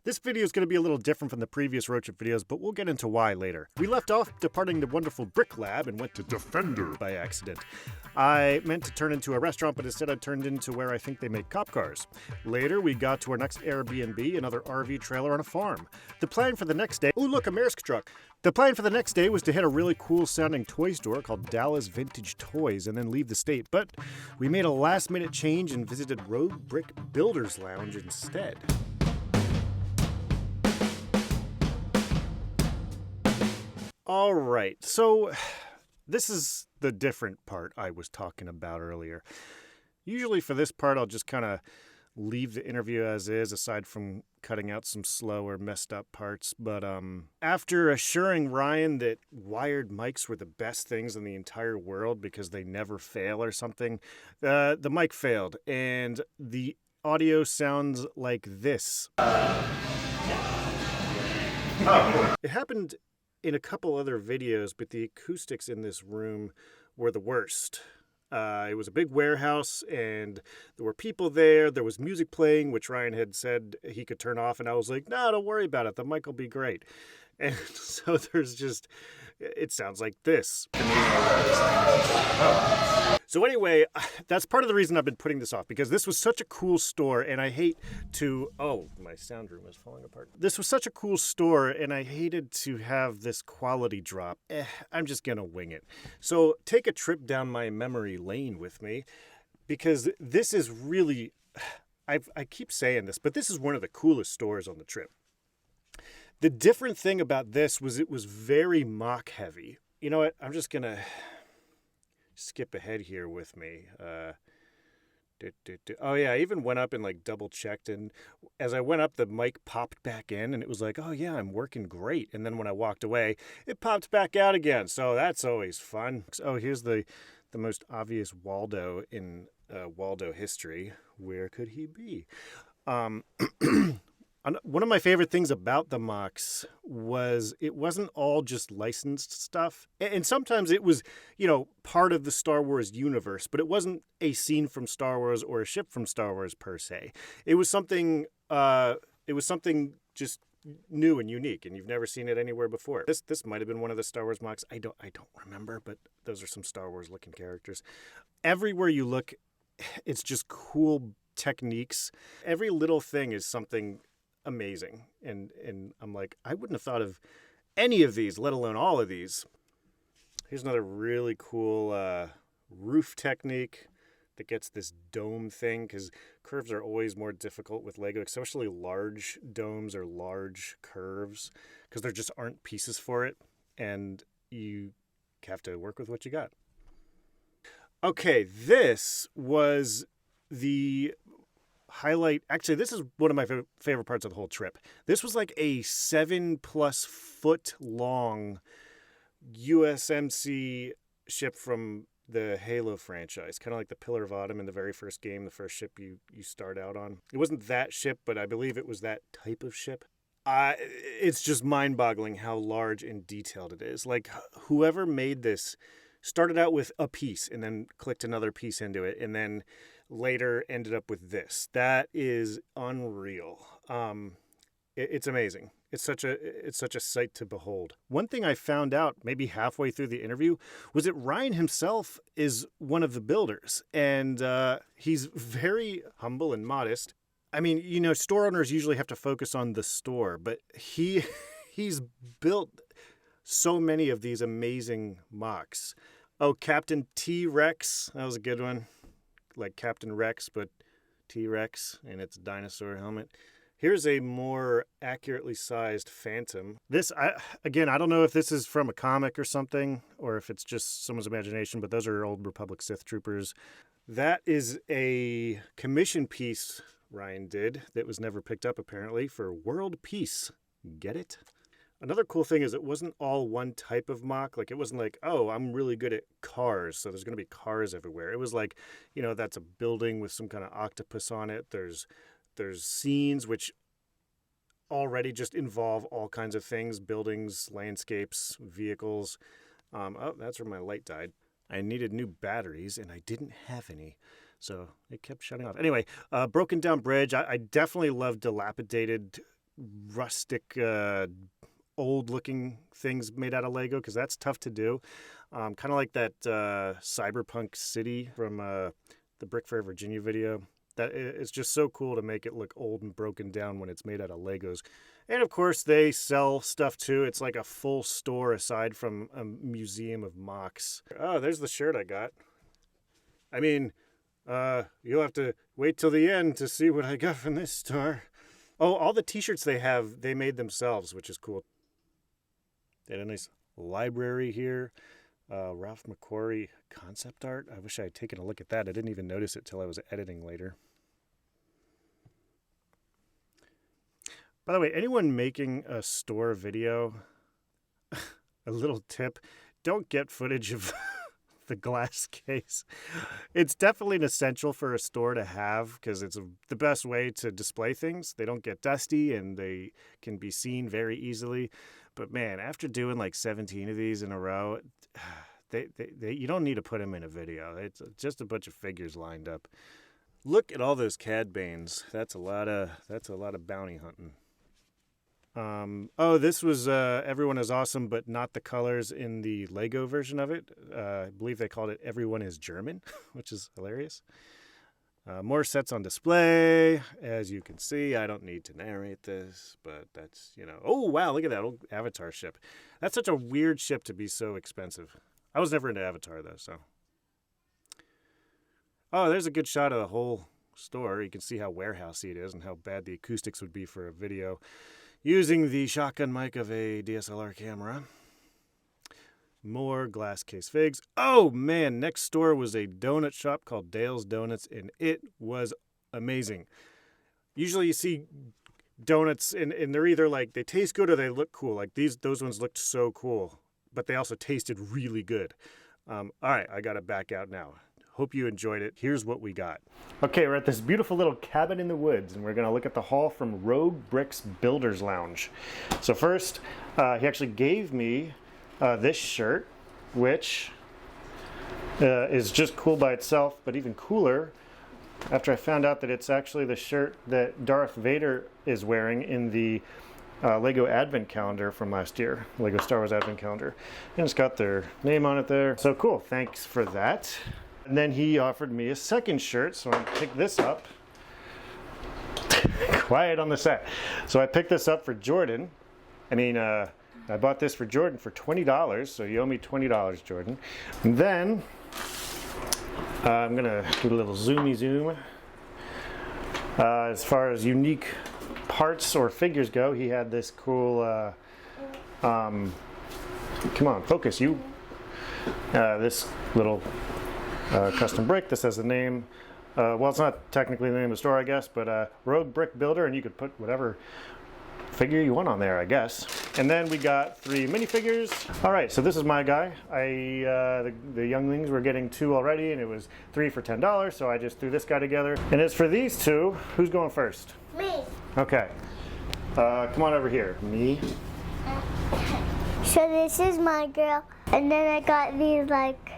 This video is going to be a little different from the previous road trip videos, but we'll get into why later. We left off departing the wonderful brickLab and went to Defender by accident. I meant to turn into a restaurant, but instead I turned into where I think they make cop cars. Later, we got to our next Airbnb, another RV trailer on a farm. The plan for the next day... Ooh, look, a Maersk truck! The plan for the next day was to hit a really cool-sounding toy store called Dallas Vintage Toys and then leave the state, but we made a last-minute change and visited Road Brick Builders Lounge instead. All right, so this is the different part I was talking about earlier. Usually for this part, I'll just kind of leave the interview as is, aside from cutting out some slow or messed up parts. But after assuring Ryan that wired mics were the best things in the entire world because they never fail or something, the mic failed, and the audio sounds like this. It happened in a couple other videos, but the acoustics in this room were the worst. It was a big warehouse, and there were people there. There was music playing, which Ryan had said he could turn off, and I was like, no, don't worry about it. The mic will be great. And so there's just, it sounds like this. So anyway, that's part of the reason I've been putting this off, because this was such a cool store, and I hate to... Oh, my sound room is falling apart. This was such a cool store, and I hated to have this quality drop. I'm just gonna wing it. So take a trip down my memory lane with me, because this is really... I keep saying this, but this is one of the coolest stores on the trip. The different thing about this was it was very mock heavy. You know what? I'm just gonna skip ahead here with me. Oh yeah, I even went up and like double checked, and as I went up, the mic popped back in, and it was like, oh yeah, I'm working great. And then when I walked away, it popped back out again. So that's always fun. Oh, here's the most obvious Waldo in Waldo history. Where could he be? One of my favorite things about the mocks was it wasn't all just licensed stuff. And sometimes it was, part of the Star Wars universe, but it wasn't a scene from Star Wars or a ship from Star Wars per se. It was something just new and unique, and you've never seen it anywhere before. This might have been one of the Star Wars mocks. I don't remember, but those are some Star Wars looking characters. Everywhere you look, it's just cool techniques. Every little thing is something amazing, and I'm like, I wouldn't have thought of any of these, let alone all of these. Here's another really cool roof technique that gets this dome thing, because curves are always more difficult with Lego, especially large domes or large curves, because there just aren't pieces for it, and you have to work with what you got. Okay, this was the highlight. Actually, this is one of my favorite parts of the whole trip. This was like a 7+ foot long USMC ship from the Halo franchise, kind of like the Pillar of Autumn in the very first game, the first ship you start out on. It wasn't that ship, but I believe it was that type of ship. It's just mind-boggling how large and detailed it is. Like, whoever made this started out with a piece and then clicked another piece into it, and then later ended up with this. That is unreal. It's amazing. It's such a sight to behold. One thing I found out maybe halfway through the interview was that Ryan himself is one of the builders, and he's very humble and modest. I mean, store owners usually have to focus on the store, but he's built so many of these amazing mocks. Oh, Captain T-Rex, that was a good one. Like Captain Rex, but T-Rex, and its dinosaur helmet. Here's a more accurately sized Phantom. This, I don't know if this is from a comic or something, or if it's just someone's imagination, but those are old Republic Sith troopers. That is a commission piece Ryan did that was never picked up, apparently, for world peace. Get it? Another cool thing is it wasn't all one type of mock. Like, it wasn't like, oh, I'm really good at cars, so there's going to be cars everywhere. It was like, that's a building with some kind of octopus on it. There's scenes which already just involve all kinds of things, buildings, landscapes, vehicles. Oh, that's where my light died. I needed new batteries, and I didn't have any, so it kept shutting off. Anyway, broken down bridge. I definitely love dilapidated rustic, old-looking things made out of Lego, because that's tough to do. Kind of like that cyberpunk city from the Brick Fair, Virginia video. It's just so cool to make it look old and broken down when it's made out of Legos. And of course, they sell stuff too. It's like a full store aside from a museum of mocks. Oh, there's the shirt I got. I mean, you'll have to wait till the end to see what I got from this store. Oh, all the t-shirts they have, they made themselves, which is cool. They had a nice library here. Ralph McQuarrie concept art. I wish I had taken a look at that. I didn't even notice it till I was editing later. By the way, anyone making a store video, a little tip, don't get footage of the glass case. It's definitely an essential for a store to have because it's the best way to display things. They don't get dusty and they can be seen very easily. But man, after doing like 17 of these in a row, you don't need to put them in a video. It's just a bunch of figures lined up. Look at all those Cad Banes. That's a lot of bounty hunting. Oh, this was Everyone is Awesome, but not the colors in the Lego version of it. I believe they called it Everyone is German, which is hilarious. More sets on display. As you can see, I don't need to narrate this, but that's, oh, wow, look at that old Avatar ship. That's such a weird ship to be so expensive. I was never into Avatar, though, so. Oh, there's a good shot of the whole store. You can see how warehousey it is and how bad the acoustics would be for a video using the shotgun mic of a DSLR camera. More glass case figs. Oh, man, next door was a donut shop called Dale's Donuts, and it was amazing. Usually you see donuts, and they're either like, they taste good or they look cool. Like those ones looked so cool, but they also tasted really good. All right, I got it back out now. Hope you enjoyed it. Here's what we got. Okay, we're at this beautiful little cabin in the woods, and we're going to look at the haul from Rogue Bricks Builder's Lounge. So first, he actually gave me this shirt, which is just cool by itself, but even cooler after I found out that it's actually the shirt that Darth Vader is wearing in the Lego Advent Calendar from last year, Lego Star Wars Advent Calendar. And it's got their name on it there. So cool, thanks for that. And then he offered me a second shirt, so I picked this up. Quiet on the set. So I picked this up for Jordan. I bought this for Jordan for $20, so you owe me $20, Jordan. And then I'm gonna do a little zoomy zoom. As far as unique parts or figures go, he had this cool, come on, focus you. This little custom brick. This has the name. Well, it's not technically the name of the store, I guess, but Rogue Brick Builder, and you could put whatever figure you want on there, I guess. And then we got 3 minifigures. All right, so this is my guy. The younglings were getting 2 already, and it was 3 for $10, so I just threw this guy together. And as for these 2, who's going first? Me. Okay. Come on over here. Me. So this is my girl, and then I got these like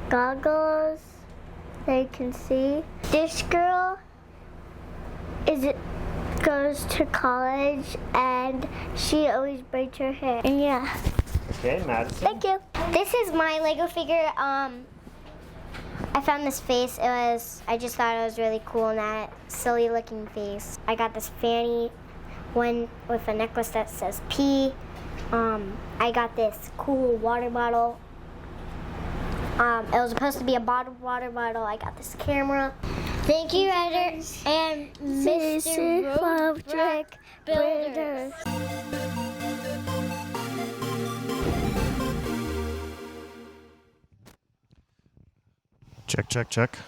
goggles that you can see. This girl goes to college, and she always braids her hair. And yeah. Okay, Madison. Thank you. This is my Lego figure. I found this face. I just thought it was really cool, and that silly looking face. I got this fanny one with a necklace that says P. I got this cool water bottle. It was supposed to be a bottled water bottle. I got this camera. Thank you, Editor and Mr. Rogue Brick Builder. Check, check, check.